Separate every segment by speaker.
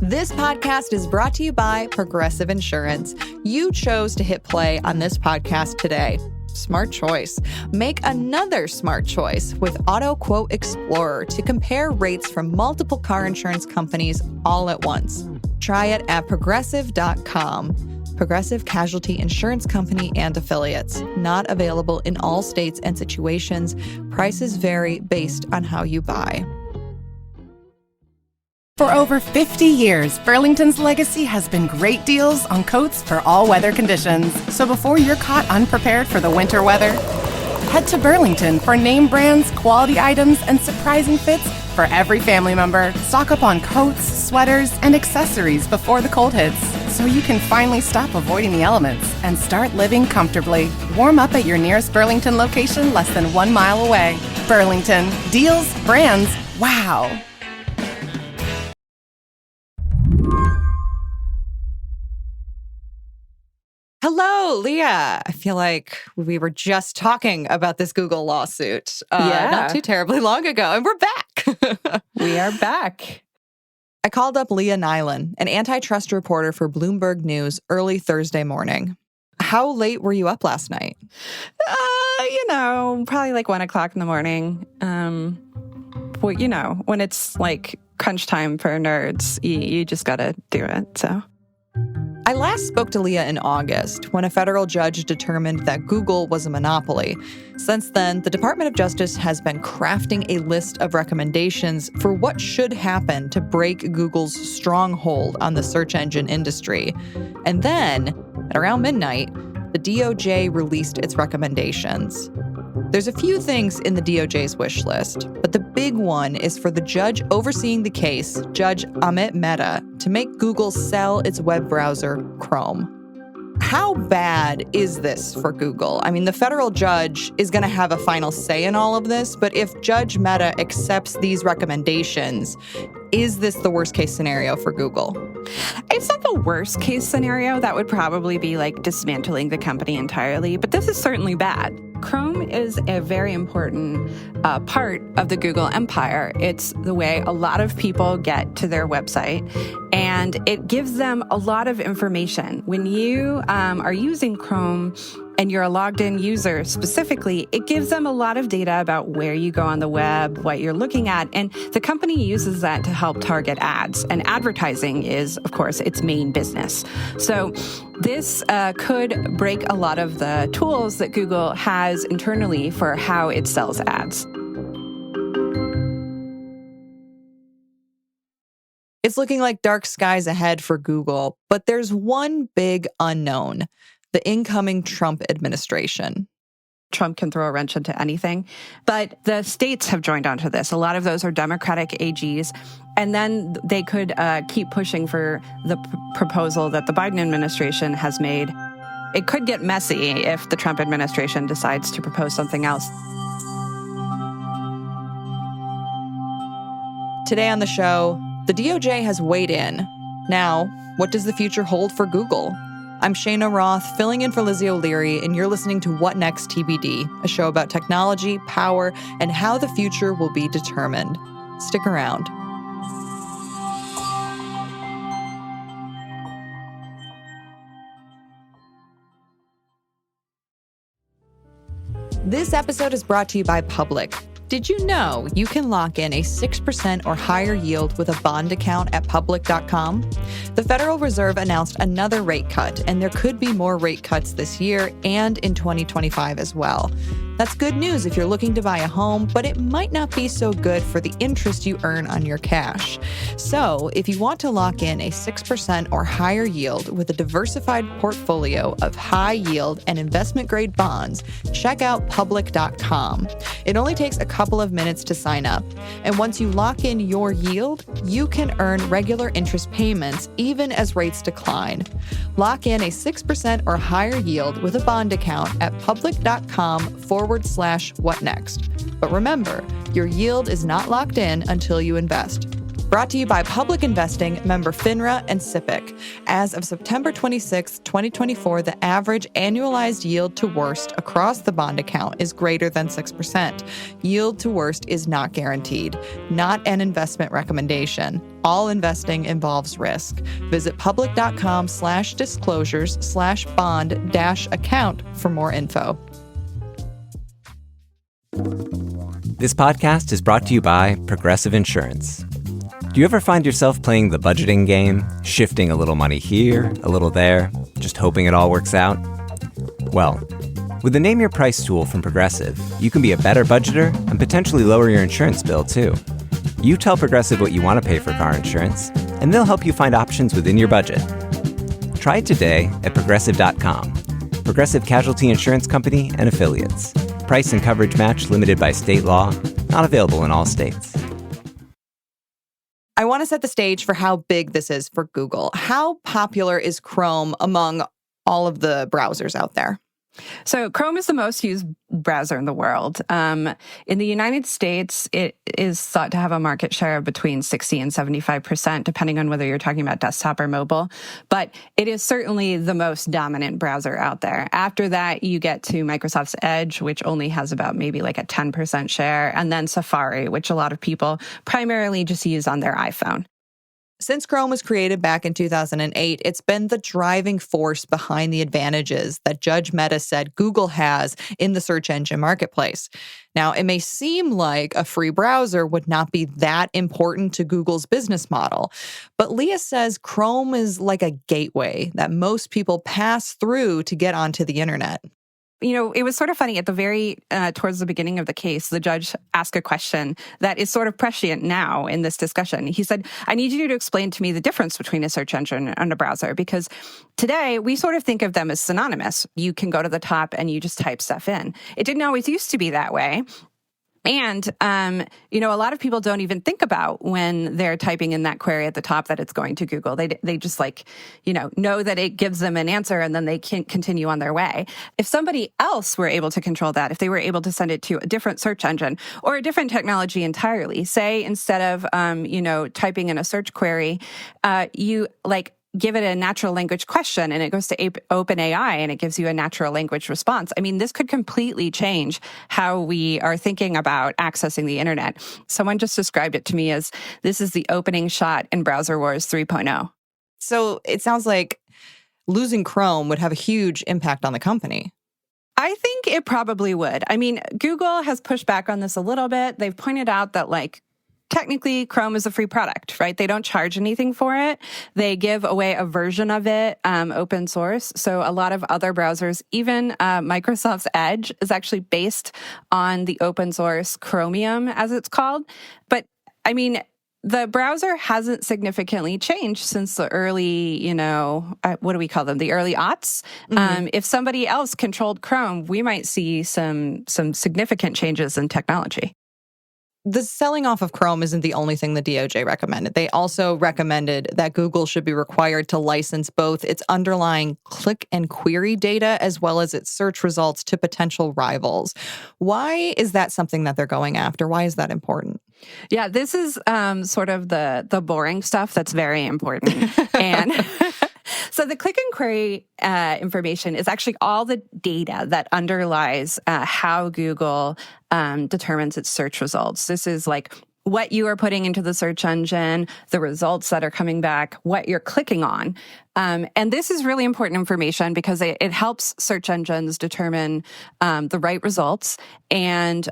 Speaker 1: This podcast is brought to you by Progressive Insurance. You chose to hit play on this podcast today. Smart choice. Make another smart choice with Auto Quote Explorer to compare rates from multiple car insurance companies all at once. Try it at progressive.com. Progressive Casualty Insurance Company and Affiliates. Not available in all states and situations. Prices vary based on how you buy.
Speaker 2: For over 50 years, Burlington's legacy has been great deals on coats for all weather conditions. So before you're caught unprepared for the winter weather, head to Burlington for name brands, quality items, and surprising fits for every family member. Stock up on coats, sweaters, and accessories before the cold hits, so you can finally stop avoiding the elements and start living comfortably. Warm up at your nearest Burlington location less than 1 mile away. Burlington. Deals, brands, wow.
Speaker 1: Hello, Leah. I feel like we were just talking about this Google lawsuit not too terribly long ago, and we're back.
Speaker 3: We are back.
Speaker 1: I called up Leah Nylen, an antitrust reporter for Bloomberg News, early Thursday morning. How late were you up last night?
Speaker 3: Probably like 1 o'clock in the morning. When it's like crunch time for nerds, you just got to do it, so...
Speaker 1: I last spoke to Leah in August when a federal judge determined that Google was a monopoly. Since then, the Department of Justice has been crafting a list of recommendations for what should happen to break Google's stronghold on the search engine industry. And then, at around midnight, the DOJ released its recommendations. There's a few things in the DOJ's wish list, but the big one is for the judge overseeing the case, Judge Amit Mehta, to make Google sell its web browser, Chrome. How bad is this for Google? I mean, the federal judge is going to have a final say in all of this, but if Judge Mehta accepts these recommendations, is this the worst case scenario for Google?
Speaker 3: It's not the worst case scenario. That would probably be like dismantling the company entirely, but this is certainly bad. Chrome is a very important part of the Google empire. It's the way a lot of people get to their website, and it gives them a lot of information. When you are using Chrome and you're a logged in user specifically, it gives them a lot of data about where you go on the web, what you're looking at, and the company uses that to help target ads. And advertising is, of course, its main business. So this could break a lot of the tools that Google has internally for how it sells ads.
Speaker 1: It's looking like dark skies ahead for Google, but there's one big unknown: the incoming Trump administration.
Speaker 3: Trump can throw a wrench into anything, but the states have joined onto this. A lot of those are Democratic AGs, and then they could keep pushing for the proposal that the Biden administration has made. It could get messy if the Trump administration decides to propose something else.
Speaker 1: Today on the show, the DOJ has weighed in. Now, what does the future hold for Google? I'm Shayna Roth, filling in for Lizzie O'Leary, and you're listening to What Next TBD, a show about technology, power, and how the future will be determined. Stick around. This episode is brought to you by Public. Did you know you can lock in a 6% or higher yield with a bond account at public.com? The Federal Reserve announced another rate cut, and there could be more rate cuts this year and in 2025 as well. That's good news if you're looking to buy a home, but it might not be so good for the interest you earn on your cash. So, if you want to lock in a 6% or higher yield with a diversified portfolio of high yield and investment grade bonds, check out public.com. It only takes a couple of minutes to sign up. And once you lock in your yield, you can earn regular interest payments even as rates decline. Lock in a 6% or higher yield with a bond account at public.com/whatnext. But remember, your yield is not locked in until you invest. Brought to you by Public Investing, member FINRA and SIPC. As of September 26, 2024, the average annualized yield to worst across the bond account is greater than 6%. Yield to worst is not guaranteed, not an investment recommendation. All investing involves risk. Visit public.com/disclosures/bond-account for more info.
Speaker 4: This podcast is brought to you by Progressive Insurance. Do you ever find yourself playing the budgeting game, shifting a little money here, a little there, just hoping it all works out? Well, with the Name Your Price tool from Progressive, you can be a better budgeter and potentially lower your insurance bill, too. You tell Progressive what you want to pay for car insurance, and they'll help you find options within your budget. Try it today at Progressive.com. Progressive Casualty Insurance Company and Affiliates. Price and coverage match limited by state law. Not available in all states.
Speaker 1: I want to set the stage for how big this is for Google. How popular is Chrome among all of the browsers out there?
Speaker 3: So Chrome is the most used browser in the world. In the United States, it is thought to have a market share of between 60 and 75%, depending on whether you're talking about desktop or mobile. But it is certainly the most dominant browser out there. After that, you get to Microsoft's Edge, which only has about maybe like a 10% share, and then Safari, which a lot of people primarily just use on their iPhone.
Speaker 1: Since Chrome was created back in 2008, it's been the driving force behind the advantages that Judge Mehta said Google has in the search engine marketplace. Now, it may seem like a free browser would not be that important to Google's business model, but Leah says Chrome is like a gateway that most people pass through to get onto the internet.
Speaker 3: You know, it was sort of funny at the towards the beginning of the case, the judge asked a question that is sort of prescient now in this discussion. He said, I need you to explain to me the difference between a search engine and a browser, because today we sort of think of them as synonymous. You can go to the top and you just type stuff in. It didn't always used to be that way. And, a lot of people don't even think about when they're typing in that query at the top that it's going to Google. They just know that it gives them an answer and then they can continue on their way. If somebody else were able to control that, if they were able to send it to a different search engine or a different technology entirely, say instead of, typing in a search query, you give it a natural language question and it goes to OpenAI and it gives you a natural language response. I mean, this could completely change how we are thinking about accessing the internet. Someone just described it to me as this is the opening shot in Browser Wars 3.0.
Speaker 1: So it sounds like losing Chrome would have a huge impact on the company.
Speaker 3: I think it probably would. I mean, Google has pushed back on this a little bit. They've pointed out that technically, Chrome is a free product, right? They don't charge anything for it. They give away a version of it, open source. So a lot of other browsers, even Microsoft's Edge, is actually based on the open source Chromium, as it's called. But I mean, the browser hasn't significantly changed since the early, what do we call them? The early aughts. Mm-hmm. If somebody else controlled Chrome, we might see some significant changes in technology.
Speaker 1: The selling off of Chrome isn't the only thing the DOJ recommended. They also recommended that Google should be required to license both its underlying click and query data as well as its search results to potential rivals. Why is that something that they're going after? Why is that important?
Speaker 3: Yeah, this is sort of the boring stuff that's very important. And so the click and query information is actually all the data that underlies how Google determines its search results. This is like what you are putting into the search engine, the results that are coming back, what you're clicking on. And this is really important information because it helps search engines determine the right results and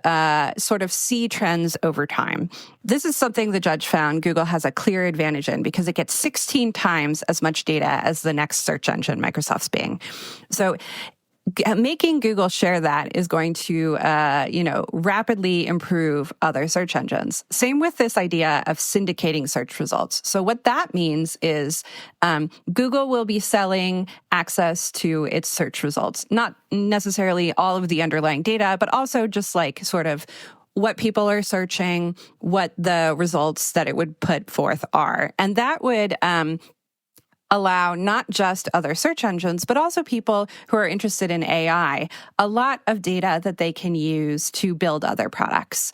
Speaker 3: sort of see trends over time. This is something the judge found Google has a clear advantage in because it gets 16 times as much data as the next search engine, Microsoft's Bing. So making Google share that is going to, rapidly improve other search engines. Same with this idea of syndicating search results. So what that means is Google will be selling access to its search results, not necessarily all of the underlying data, but also just sort of what people are searching, what the results that it would put forth are. And that would allow not just other search engines, but also people who are interested in AI, a lot of data that they can use to build other products.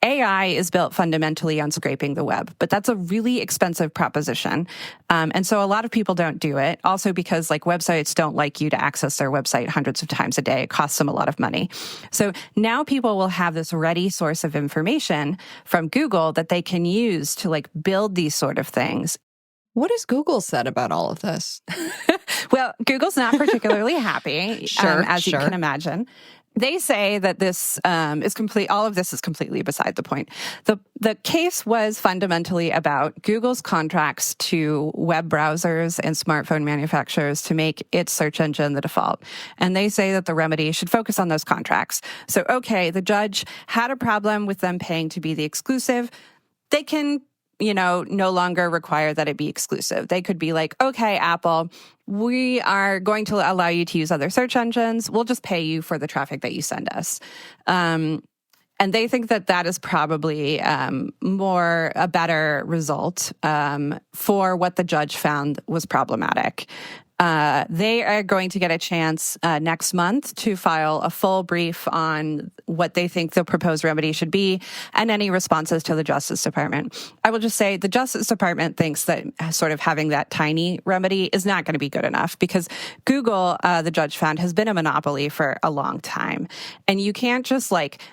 Speaker 3: AI is built fundamentally on scraping the web, but that's a really expensive proposition. And so a lot of people don't do it. Also because websites don't like you to access their website hundreds of times a day. It costs them a lot of money. So now people will have this ready source of information from Google that they can use to build these sort of things.
Speaker 1: What has Google said about all of this?
Speaker 3: Well, Google's not particularly happy, as you can imagine. They say that this is complete. All of this is completely beside the point. The case was fundamentally about Google's contracts to web browsers and smartphone manufacturers to make its search engine the default. And they say that the remedy should focus on those contracts. So, okay, the judge had a problem with them paying to be the exclusive. They can, no longer require that it be exclusive. They could be like, okay, Apple, we are going to allow you to use other search engines. We'll just pay you for the traffic that you send us. And they think that that is probably a better result for what the judge found was problematic. They are going to get a chance next month to file a full brief on what they think the proposed remedy should be and any responses to the Justice Department. I will just say the Justice Department thinks that sort of having that tiny remedy is not going to be good enough because Google, the judge found, has been a monopoly for a long time. And you can't just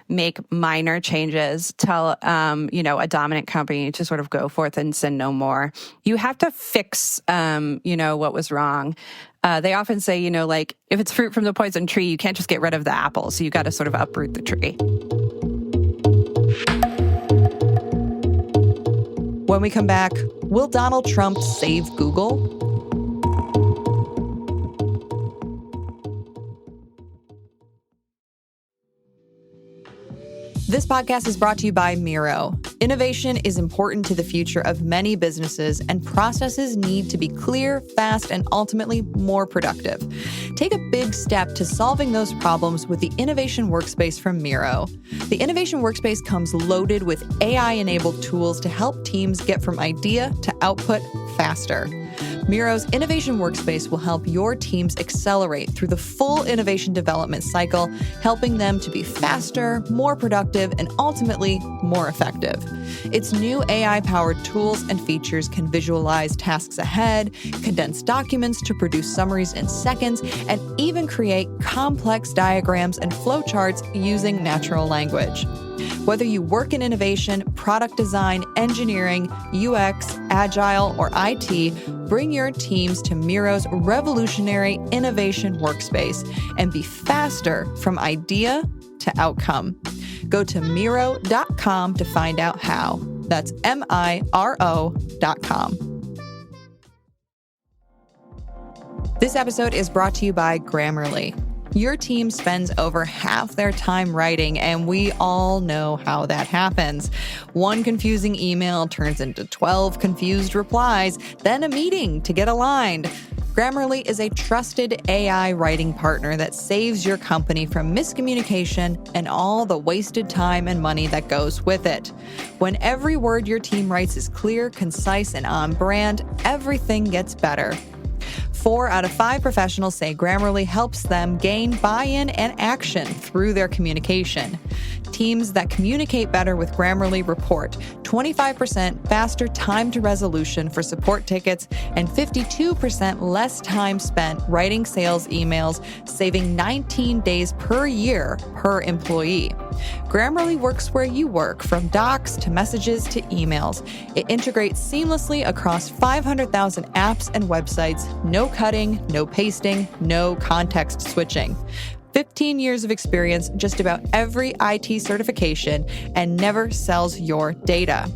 Speaker 3: make minor changes, tell, a dominant company to sort of go forth and sin no more. You have to fix, what was wrong. They often say, if it's fruit from the poison tree, you can't just get rid of the apple. So you got to sort of uproot the tree.
Speaker 1: When we come back, will Donald Trump save Google? This podcast is brought to you by Miro. Innovation is important to the future of many businesses, and processes need to be clear, fast, and ultimately more productive. Take a big step to solving those problems with the Innovation Workspace from Miro. The Innovation Workspace comes loaded with AI-enabled tools to help teams get from idea to output faster. Miro's Innovation Workspace will help your teams accelerate through the full innovation development cycle, helping them to be faster, more productive, and ultimately more effective. Its new AI-powered tools and features can visualize tasks ahead, condense documents to produce summaries in seconds, and even create complex diagrams and flowcharts using natural language. Whether you work in innovation, product design, engineering, UX, agile, or IT, bring your teams to Miro's revolutionary Innovation Workspace and be faster from idea to outcome. Go to Miro.com to find out how. That's MIRO.com. This episode is brought to you by Grammarly. Your team spends over half their time writing, and we all know how that happens. One confusing email turns into 12 confused replies, then a meeting to get aligned. Grammarly is a trusted AI writing partner that saves your company from miscommunication and all the wasted time and money that goes with it. When every word your team writes is clear, concise, and on brand, everything gets better. 4 out of 5 professionals say Grammarly helps them gain buy-in and action through their communication. Teams that communicate better with Grammarly report 25% faster time to resolution for support tickets and 52% less time spent writing sales emails, saving 19 days per year per employee. Grammarly works where you work, from docs to messages to emails. It integrates seamlessly across 500,000 apps and websites. No cutting, no pasting, no context switching. 15 years of experience, just about every IT certification, and never sells your data.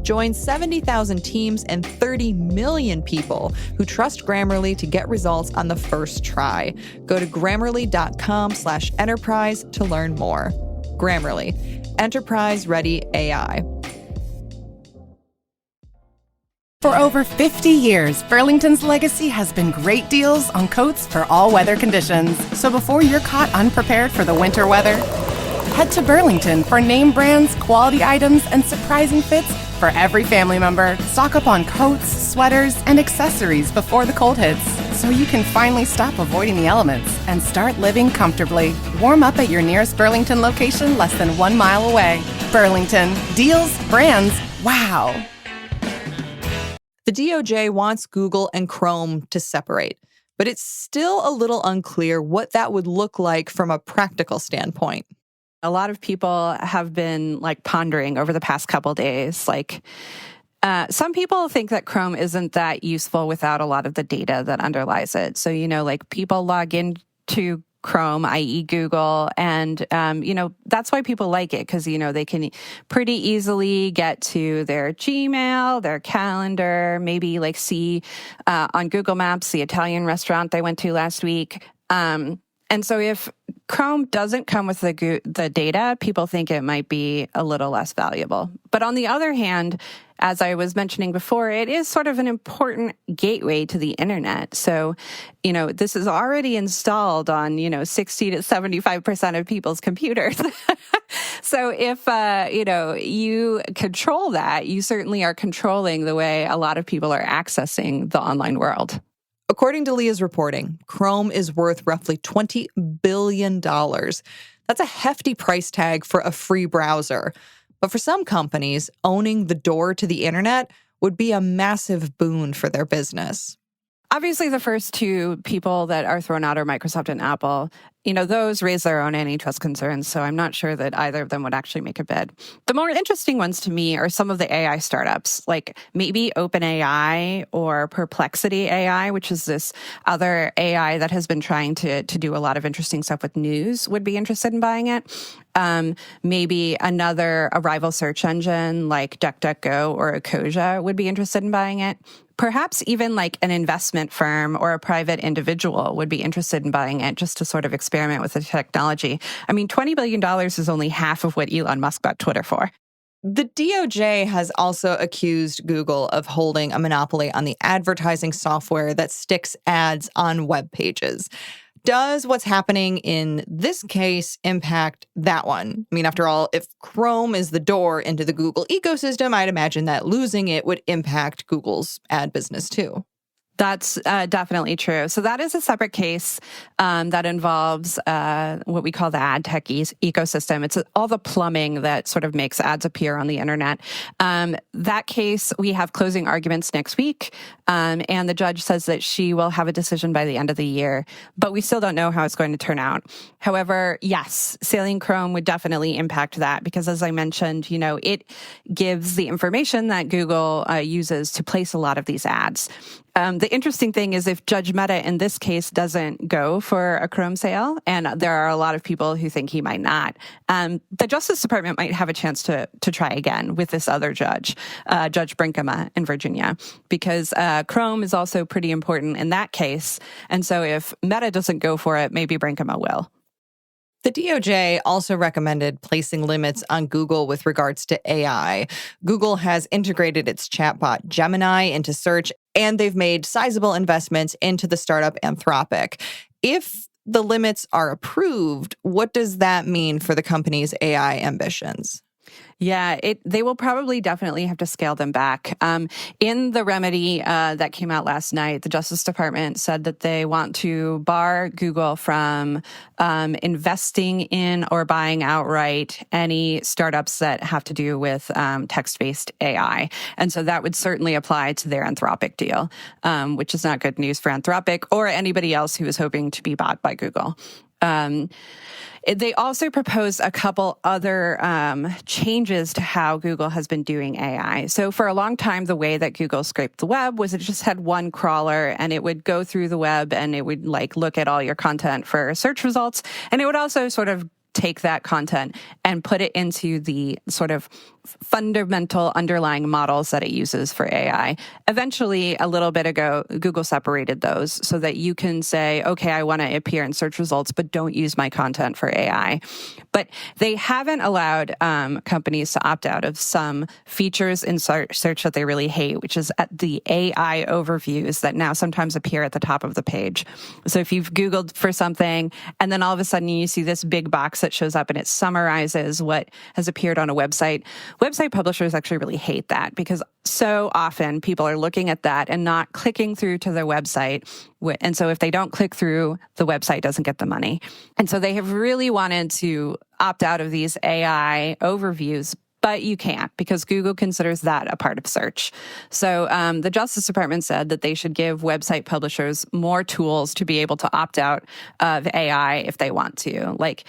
Speaker 1: Join 70,000 teams and 30 million people who trust Grammarly to get results on the first try. Go to Grammarly.com/enterprise to learn more. Grammarly, enterprise-ready AI.
Speaker 2: For over 50 years, Burlington's legacy has been great deals on coats for all weather conditions. So before you're caught unprepared for the winter weather, head to Burlington for name brands, quality items, and surprising fits for every family member. Stock up on coats, sweaters, and accessories before the cold hits, so you can finally stop avoiding the elements and start living comfortably. Warm up at your nearest Burlington location less than 1 mile away. Burlington. Deals, brands, wow.
Speaker 1: The DOJ wants Google and Chrome to separate, but it's still a little unclear what that would look like from a practical standpoint.
Speaker 3: A lot of people have been pondering over the past couple days, some people think that Chrome isn't that useful without a lot of the data that underlies it. So, people log into Chrome, i.e. Google, and, that's why people like it, because, they can pretty easily get to their Gmail, their calendar, maybe see on Google Maps the Italian restaurant they went to last week. And so if Chrome doesn't come with the data, people think it might be a little less valuable. But on the other hand, as I was mentioning before, it is sort of an important gateway to the internet. So, this is already installed on, 60 to 75% of people's computers. So if, you control that, you certainly are controlling the way a lot of people are accessing the online world.
Speaker 1: According to Leah's reporting, Chrome is worth roughly $20 billion. That's a hefty price tag for a free browser. But for some companies, owning the door to the internet would be a massive boon for their business.
Speaker 3: Obviously, the first two people that are thrown out are Microsoft and Apple. Those raise their own antitrust concerns, so I'm not sure that either of them would actually make a bid. The more interesting ones to me are some of the AI startups, like maybe OpenAI or Perplexity AI, which is this other AI that has been trying to do a lot of interesting stuff with news, would be interested in buying it. Maybe a rival search engine like DuckDuckGo or Ecosia would be interested in buying it. Perhaps even an investment firm or a private individual would be interested in buying it just to sort of experiment with the technology. I mean, $20 billion is only half of what Elon Musk bought Twitter for.
Speaker 1: The DOJ has also accused Google of holding a monopoly on the advertising software that sticks ads on web pages. Does what's happening in this case impact that one? I mean, after all, if Chrome is the door into the Google ecosystem, I'd imagine that losing it would impact Google's ad business too.
Speaker 3: That's definitely true. So that is a separate case that involves what we call the ad tech ecosystem. It's all the plumbing that sort of makes ads appear on the internet. That case, we have closing arguments next week, and the judge says that she will have a decision by the end of the year, but we still don't know how it's going to turn out. However, yes, sailing Chrome would definitely impact that because, as I mentioned, it gives the information that Google uses to place a lot of these ads. The interesting thing is if Judge Mehta in this case doesn't go for a Chrome sale, and there are a lot of people who think he might not, the Justice Department might have a chance to try again with this other judge, Judge Brinkema in Virginia, because Chrome is also pretty important in that case. And so if Mehta doesn't go for it, maybe Brinkema will.
Speaker 1: The DOJ also recommended placing limits on Google with regards to AI. Google has integrated its chatbot Gemini into search, and they've made sizable investments into the startup Anthropic. If the limits are approved, what does that mean for the company's AI ambitions?
Speaker 3: Yeah, they will probably definitely have to scale them back. In the remedy that came out last night, the Justice Department said that they want to bar Google from investing in or buying outright any startups that have to do with text-based AI. And so that would certainly apply to their Anthropic deal, which is not good news for Anthropic or anybody else who is hoping to be bought by Google. They also proposed a couple other changes to how Google has been doing AI. So for a long time, the way that Google scraped the web was it just had one crawler and it would go through the web and it would look at all your content for search results. And it would also sort of take that content and put it into the sort of fundamental underlying models that it uses for AI. Eventually, a little bit ago, Google separated those so that you can say, okay, I want to appear in search results, but don't use my content for AI. But they haven't allowed companies to opt out of some features in search that they really hate, which is at the AI overviews that now sometimes appear at the top of the page. So if you've Googled for something and then all of a sudden you see this big box that shows up and it summarizes what has appeared on a website, website publishers actually really hate that because so often people are looking at that and not clicking through to their website. And so if they don't click through, the website doesn't get the money. And so they have really wanted to opt out of these AI overviews, but you can't because Google considers that a part of search. So the Justice Department said that they should give website publishers more tools to be able to opt out of AI if they want to. Like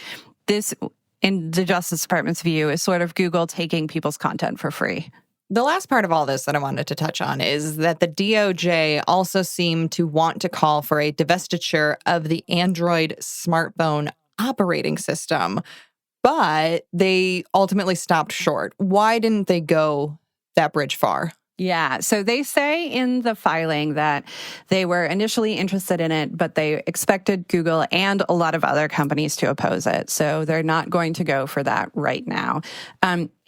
Speaker 3: this, in the Justice Department's view, is sort of Google taking people's content for free.
Speaker 1: The last part of all this that I wanted to touch on is that the DOJ also seemed to want to call for a divestiture of the Android smartphone operating system, but they ultimately stopped short. Why didn't they go that bridge far?
Speaker 3: Yeah, so they say in the filing that they were initially interested in it, but they expected Google and a lot of other companies to oppose it. So they're not going to go for that right now.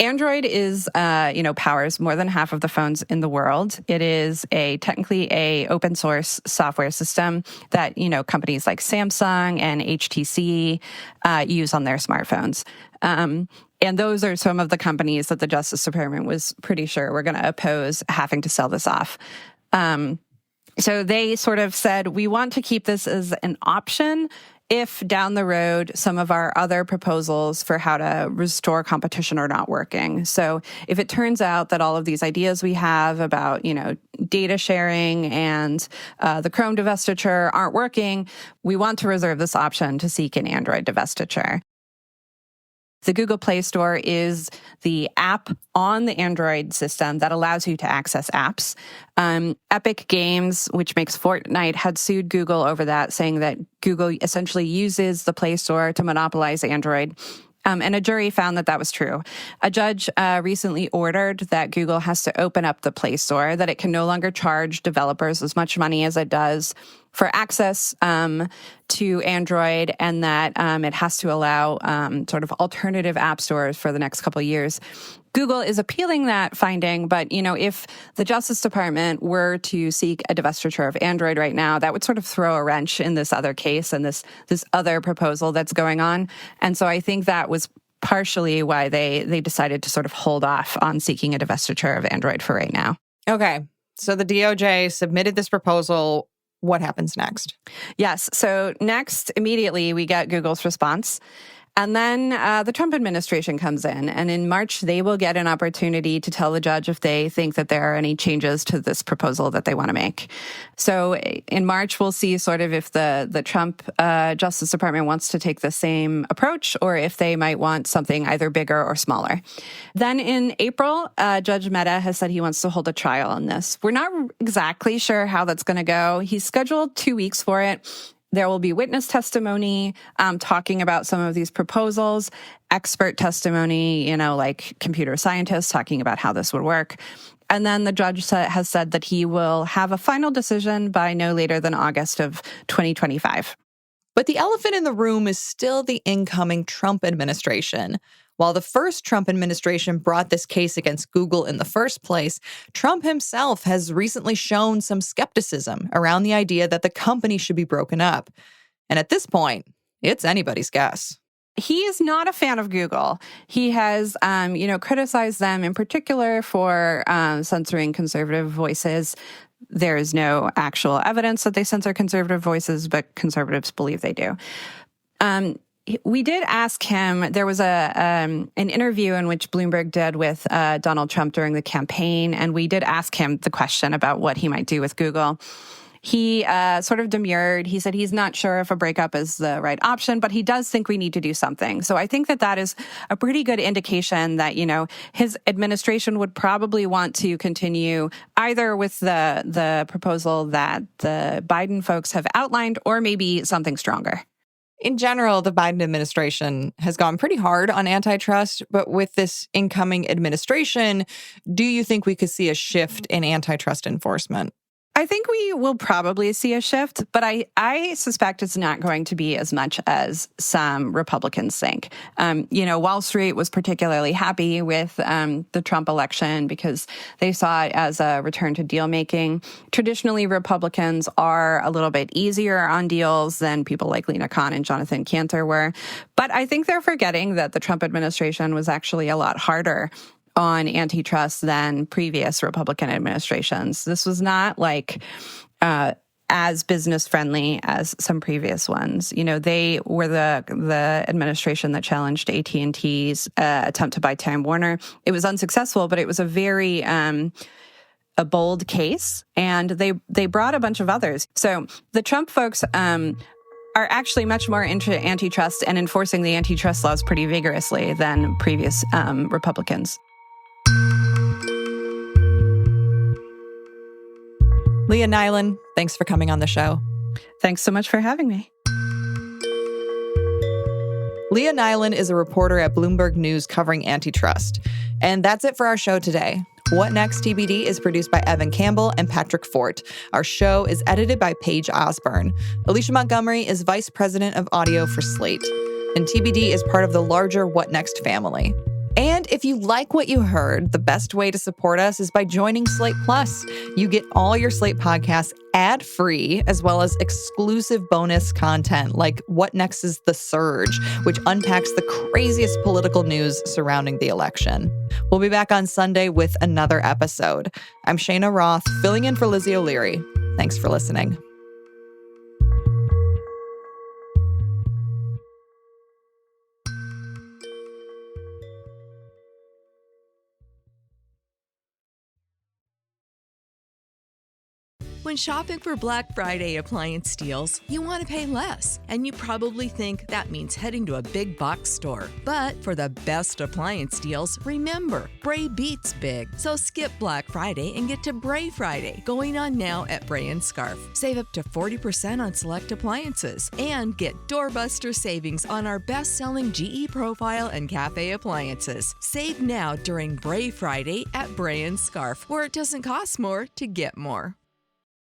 Speaker 3: Android is, powers more than half of the phones in the world. It is technically a open source software system that, companies like Samsung and HTC use on their smartphones. And those are some of the companies that the Justice Department was pretty sure were going to oppose having to sell this off. So they sort of said, we want to keep this as an option if down the road some of our other proposals for how to restore competition are not working. So if it turns out that all of these ideas we have about, data sharing and the Chrome divestiture aren't working, we want to reserve this option to seek an Android divestiture. The Google Play Store is the app on the Android system that allows you to access apps. Epic Games, which makes Fortnite, had sued Google over that, saying that Google essentially uses the Play Store to monopolize Android. And a jury found that that was true. A judge recently ordered that Google has to open up the Play Store, that it can no longer charge developers as much money as it does for access to Android, and that it has to allow sort of alternative app stores for the next couple of years. Google is appealing that finding, but, if the Justice Department were to seek a divestiture of Android right now, that would sort of throw a wrench in this other case and this other proposal that's going on. And so I think that was partially why they decided to sort of hold off on seeking a divestiture of Android for right now.
Speaker 1: Okay, so the DOJ submitted this proposal. What happens next?
Speaker 3: Yes. So next, immediately, we get Google's response. And then the Trump administration comes in. And in March, they will get an opportunity to tell the judge if they think that there are any changes to this proposal that they want to make. So in March, we'll see sort of if the Trump Justice Department wants to take the same approach or if they might want something either bigger or smaller. Then in April, Judge Mehta has said he wants to hold a trial on this. We're not exactly sure how that's going to go. He's scheduled 2 weeks for it. There will be witness testimony talking about some of these proposals, expert testimony, like computer scientists talking about how this would work. And then the judge has said that he will have a final decision by no later than August of 2025.
Speaker 1: But the elephant in the room is still the incoming Trump administration. While the first Trump administration brought this case against Google in the first place, Trump himself has recently shown some skepticism around the idea that the company should be broken up. And at this point, it's anybody's guess.
Speaker 3: He is not a fan of Google. He has, criticized them in particular for censoring conservative voices. There is no actual evidence that they censor conservative voices, but conservatives believe they do. We did ask him, there was an interview in which Bloomberg did with Donald Trump during the campaign, and we did ask him the question about what he might do with Google. He sort of demurred. He said he's not sure if a breakup is the right option, but he does think we need to do something. So I think that is a pretty good indication that, his administration would probably want to continue either with the proposal that the Biden folks have outlined or maybe something stronger.
Speaker 1: In general, the Biden administration has gone pretty hard on antitrust, but with this incoming administration, do you think we could see a shift in antitrust enforcement?
Speaker 3: I think we will probably see a shift, but I suspect it's not going to be as much as some Republicans think. Wall Street was particularly happy with the Trump election because they saw it as a return to deal making. Traditionally, Republicans are a little bit easier on deals than people like Lena Khan and Jonathan Cantor were. But I think they're forgetting that the Trump administration was actually a lot harder on antitrust than previous Republican administrations. This was not like as business friendly as some previous ones. You know, they were the administration that challenged AT&T's attempt to buy Time Warner. It was unsuccessful, but it was a very a bold case, and they brought a bunch of others. So the Trump folks are actually much more into antitrust and enforcing the antitrust laws pretty vigorously than previous Republicans.
Speaker 1: Leah Nylen, thanks for coming on the show.
Speaker 3: Thanks so much for having me.
Speaker 1: Leah Nylen is a reporter at Bloomberg News covering antitrust. And that's it for our show today. What Next TBD is produced by Evan Campbell and Patrick Fort. Our show is edited by Paige Osborne. Alicia Montgomery is vice president of audio for Slate. And TBD is part of the larger What Next family. And if you like what you heard, the best way to support us is by joining Slate Plus. You get all your Slate podcasts ad-free, as well as exclusive bonus content like What Next is The Surge, which unpacks the craziest political news surrounding the election. We'll be back on Sunday with another episode. I'm Shayna Roth, filling in for Lizzie O'Leary. Thanks for listening.
Speaker 5: When shopping for Black Friday appliance deals, you want to pay less, and you probably think that means heading to a big box store. But for the best appliance deals, remember, Bray beats big. So skip Black Friday and get to Bray Friday, going on now at Bray & Scarf. Save up to 40% on select appliances, and get doorbuster savings on our best-selling GE Profile and Cafe appliances. Save now during Bray Friday at Bray & Scarf, where it doesn't cost more to get more.